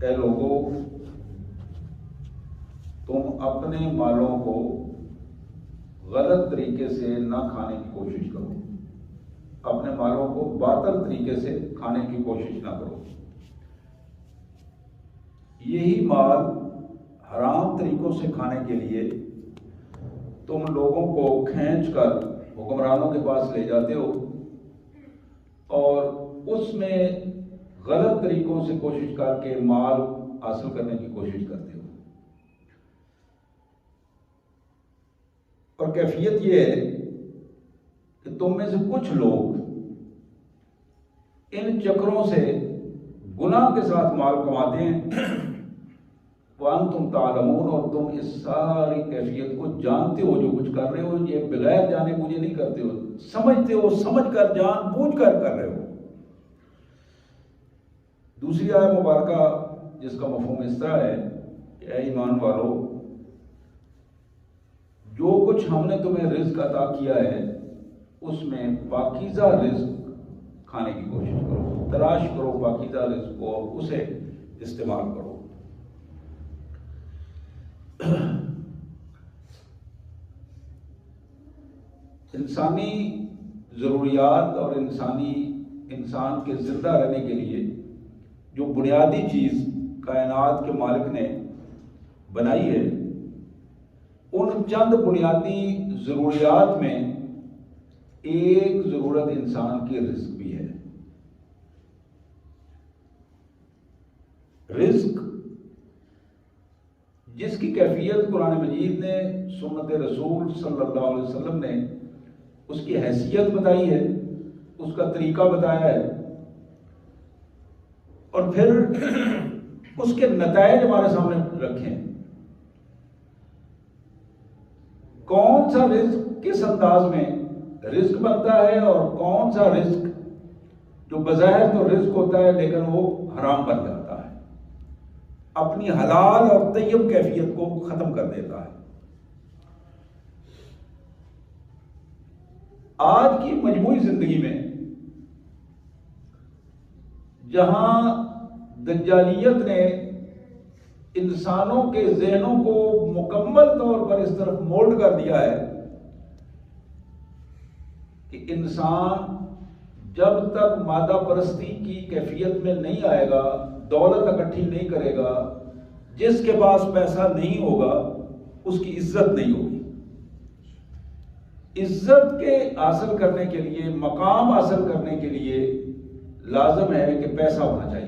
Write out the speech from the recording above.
اے لوگوں، تم اپنے مالوں کو غلط طریقے سے نہ کھانے کی کوشش کرو، اپنے مالوں کو باطل طریقے سے کھانے کی کوشش نہ کرو۔ یہی مال حرام طریقوں سے کھانے کے لیے تم لوگوں کو کھینچ کر حکمرانوں کے پاس لے جاتے ہو اور اس میں غلط طریقوں سے کوشش کر کے مال حاصل کرنے کی کوشش کرتے ہو۔ اور کیفیت یہ ہے کہ تم میں سے کچھ لوگ ان چکروں سے گناہ کے ساتھ مال کماتے ہیں، وَأَنْتُمْ تَعْلَمُونَ، اور تم اس ساری کیفیت کو جانتے ہو۔ جو کچھ کر رہے ہو یہ بغیر جانے بوجھے نہیں کرتے ہو، سمجھتے ہو، سمجھ کر جان بوجھ کر کر رہے ہو۔ دوسری آیت مبارکہ جس کا مفہوم اس طرح ہے کہ اے ایمان والو، جو کچھ ہم نے تمہیں رزق عطا کیا ہے اس میں پاکیزہ رزق کھانے کی کوشش کرو، تلاش کرو پاکیزہ رزق کو اور اسے استعمال کرو۔ انسانی ضروریات اور انسان کے زندہ رہنے کے لیے جو بنیادی چیز کائنات کے مالک نے بنائی ہے، ان چند بنیادی ضروریات میں ایک ضرورت انسان کی رزق بھی ہے۔ رزق جس کی کیفیت قرآن مجید نے، سنت رسول صلی اللہ علیہ وسلم نے اس کی حیثیت بتائی ہے، اس کا طریقہ بتایا ہے، اور پھر اس کے نتائج ہمارے سامنے رکھیں۔ کون سا رزق کس انداز میں رزق بنتا ہے اور کون سا رزق جو بظاہر تو رزق ہوتا ہے لیکن وہ حرام بن جاتا ہے، اپنی حلال اور طیب کیفیت کو ختم کر دیتا ہے۔ آج کی مجموعی زندگی میں جہاں دجالیت نے انسانوں کے ذہنوں کو مکمل طور پر اس طرف مولڈ کر دیا ہے کہ انسان جب تک مادہ پرستی کی کیفیت میں نہیں آئے گا، دولت اکٹھی نہیں کرے گا، جس کے پاس پیسہ نہیں ہوگا اس کی عزت نہیں ہوگی۔ عزت کے حاصل کرنے کے لیے، مقام حاصل کرنے کے لیے لازم ہے کہ پیسہ ہونا چاہیے۔